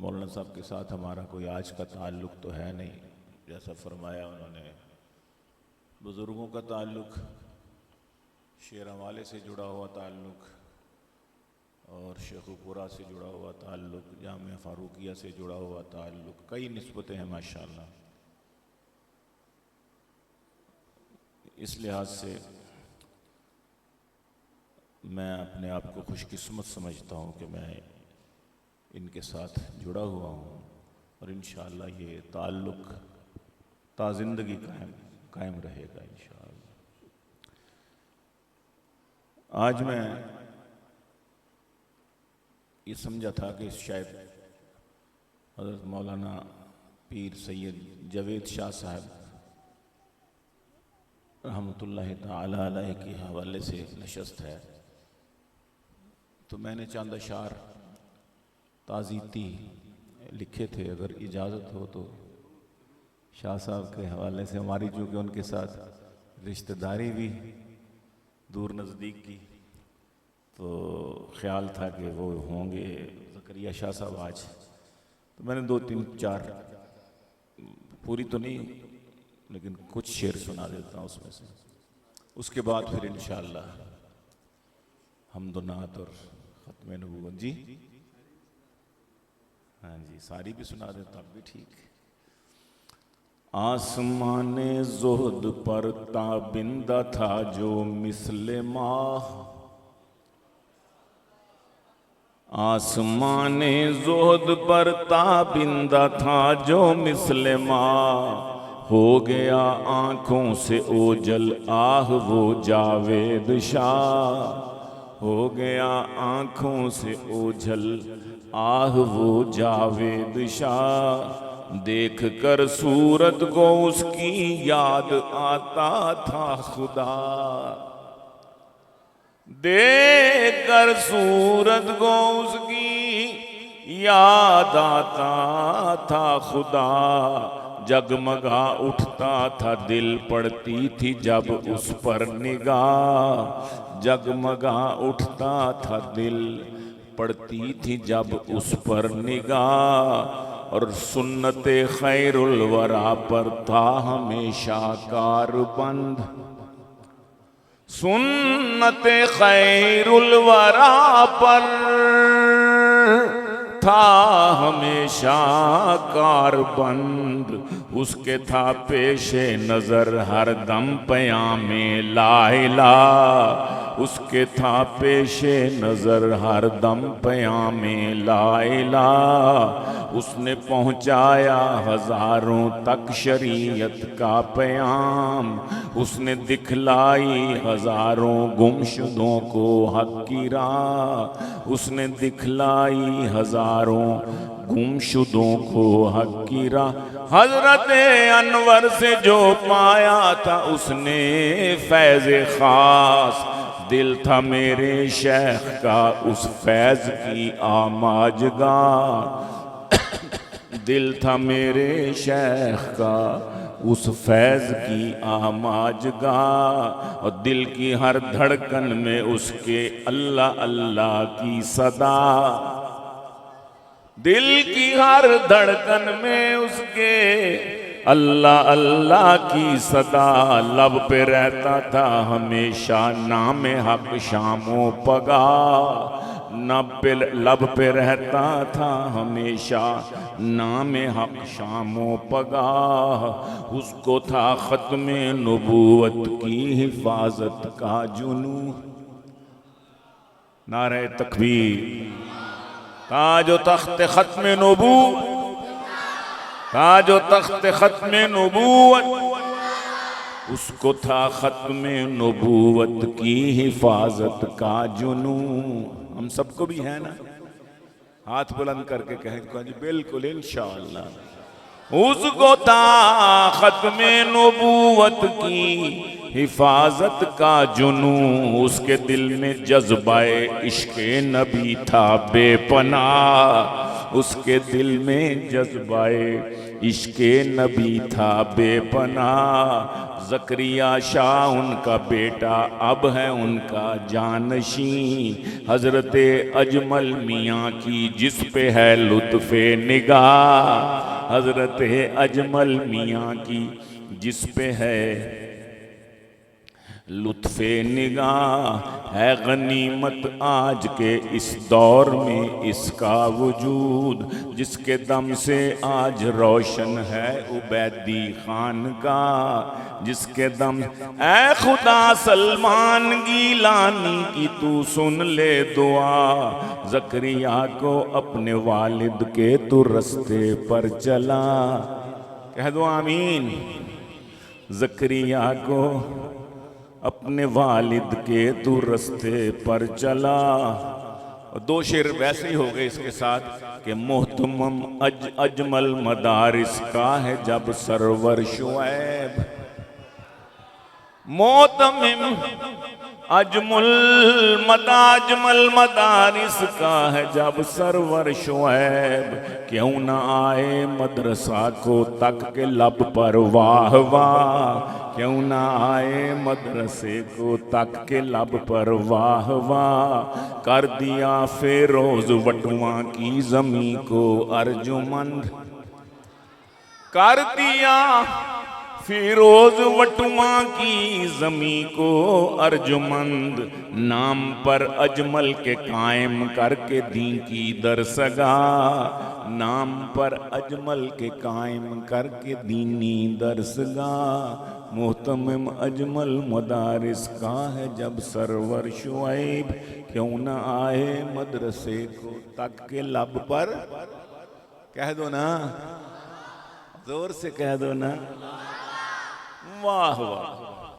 मौलाना साहब के साथ हमारा कोई आज का ताल्लुक़ तो है नहीं, जैसा फरमाया उन्होंने। बुज़ुर्गों का ताल्लुक़ शेरवाले से जुड़ा हुआ ताल्लुक़ और शेखुपुरा से जुड़ा हुआ ताल्लुक़, जामिया फ़ारूकिया से जुड़ा हुआ ताल्लुक़, कई निस्बतें हैं माशाअल्लाह। इस लिहाज से मैं अपने आप को खुशकिस्मत समझता हूँ कि मैं इनके साथ जुड़ा हुआ हूँ और इंशाअल्लाह ये ताल्लुक़ ताज़िंदगी कायम रहेगा इंशाअल्लाह। आज मैं ये समझा था कि शायद हज़रत मौलाना पीर सैयद जावेद शाह साहब रहमतुल्लाहि तआला अलैह के हवाले से नशस्त है, तो मैंने चंद अशार ताज़ीती लिखे थे। अगर इजाज़त हो तो शाह साहब के हवाले से, हमारी चूँकि उनके साथ रिश्तेदारी भी दूर नज़दीक की, तो ख़्याल था कि वो होंगे ज़करिया शाह साहब आज, तो मैंने 2-3-4 पूरी तो नहीं लेकिन कुछ शेर सुना देता हूँ उसमें से। उसके बाद फिर इंशाअल्लाह हम्दुन्नात और ख़त्म नबूवत। जी हाँ जी, सारी भी सुना देता अब भी ठीक। आसमाने ज़ुहद पर ताबिंदा था जो मिस्ले माह, आसमाने ज़ुहद पर ताबिंदा था जो मिस्ले माह, हो गया आँखों से ओझल आह वो जावेद शाह, हो गया आँखों से ओझल आह वो जावेद शाह, देख कर सूरत को उसकी याद आता था खुदा, देख कर सूरत को उसकी याद आता था खुदा, जगमगा उठता था दिल पड़ती थी जब उस पर निगाह, जगमगा उठता था दिल पड़ती थी जब उस पर निगाह, और सुन्नते खैरुल वरा पर था हमेशा कारबंद, सुन्नते खैरुल वरा पर था हमेशा कारबंद, उसके था पेशे नजर हर दम पयामे ला इलाह, उसके था पेशे नजर हर दम पयामे ला इलाह, उसने पहुंचाया हजारों तक शरीयत का पयाम, उसने दिखलाई हजारों गुमशुदों को हक की राह, उसने दिखलाई हजारों गुमशुदों को हक की राह, हजरत अनवर से जो पाया था उसने फैज़ खास, दिल था मेरे शेख का उस फैज़ की आमाजगार, दिल था मेरे शेख का उस फैज़ की आमाजगाह, और दिल की हर धड़कन में उसके अल्लाह अल्लाह की सदा, दिल की हर धड़कन में उसके अल्लाह अल्लाह की सदा, लब पे रहता था हमेशा नाम हक शामो पगा, लब पे रहता था हमेशा नाम हक शामो पगा, उसको था ख़त्मे नबूवत की हिफाजत का जुनू, नारे तकबीर, ताजो तख्त ख़त्मे नबूवत, ताजो तख्त ख़त्मे नबूवत, उसको था ख़त्मे नबूवत की हिफाजत का जुनू। हम सबको भी है ना, हाथ बुलंद करके कहें जी बिल्कुल इंशाअल्लाह। उसको था ख़त्मे नबूवत की हिफाजत का जुनू, उसके दिल में जज्बाए इश्क़े नबी था बेपनाह, उसके दिल में जज्बाए इश्के नबी था बेपनाह। ज़करिया शाह उनका बेटा, अब है उनका जानशीं। हज़रत अजमल मियाँ की जिस पे है लुत्फ़े निगाह, हज़रत अजमल मियाँ की जिस पे है लुत्फ़े निगाह। है गनीमत आज के इस दौर में इसका वजूद, जिसके दम से आज रोशन है उबैदी खान का, जिसके दम ऐ खुदा सलमान गिलानी की तू सुन ले दुआ। ज़करिया को अपने वालिद के तू रस्ते पर चला, कह दो आमीन। ज़करिया को अपने वालिद के तू रस्ते पर चला। दो शेर वैसे ही हो गए इसके साथ कि मोहतमम अजमल मदारिस का है जब सरवर शुएब। मोहतमम अजमल मदारिस का है जब सरवर शुएब। क्यों ना आए मदरसा को तक के लब पर वाह वाह, क्यों ना आए मदरसे को तक के लब पर वाह वाह। कर दिया फेरोज वटुआ की जमी को अर्जुमंद, कर दिया फिरोज वटुआ की जमी को अर्जुमंद। नाम पर अजमल के कायम करके दी की दरसगा, नाम पर अजमल के कायम करके दीनी दरसगा। मोहतमम अजमल मदारिस का है जब सरवर शुएब। क्यों न आए मदरसे को तक के लब पर, कह दो ना, जोर से कह दो ना, वाह वाह।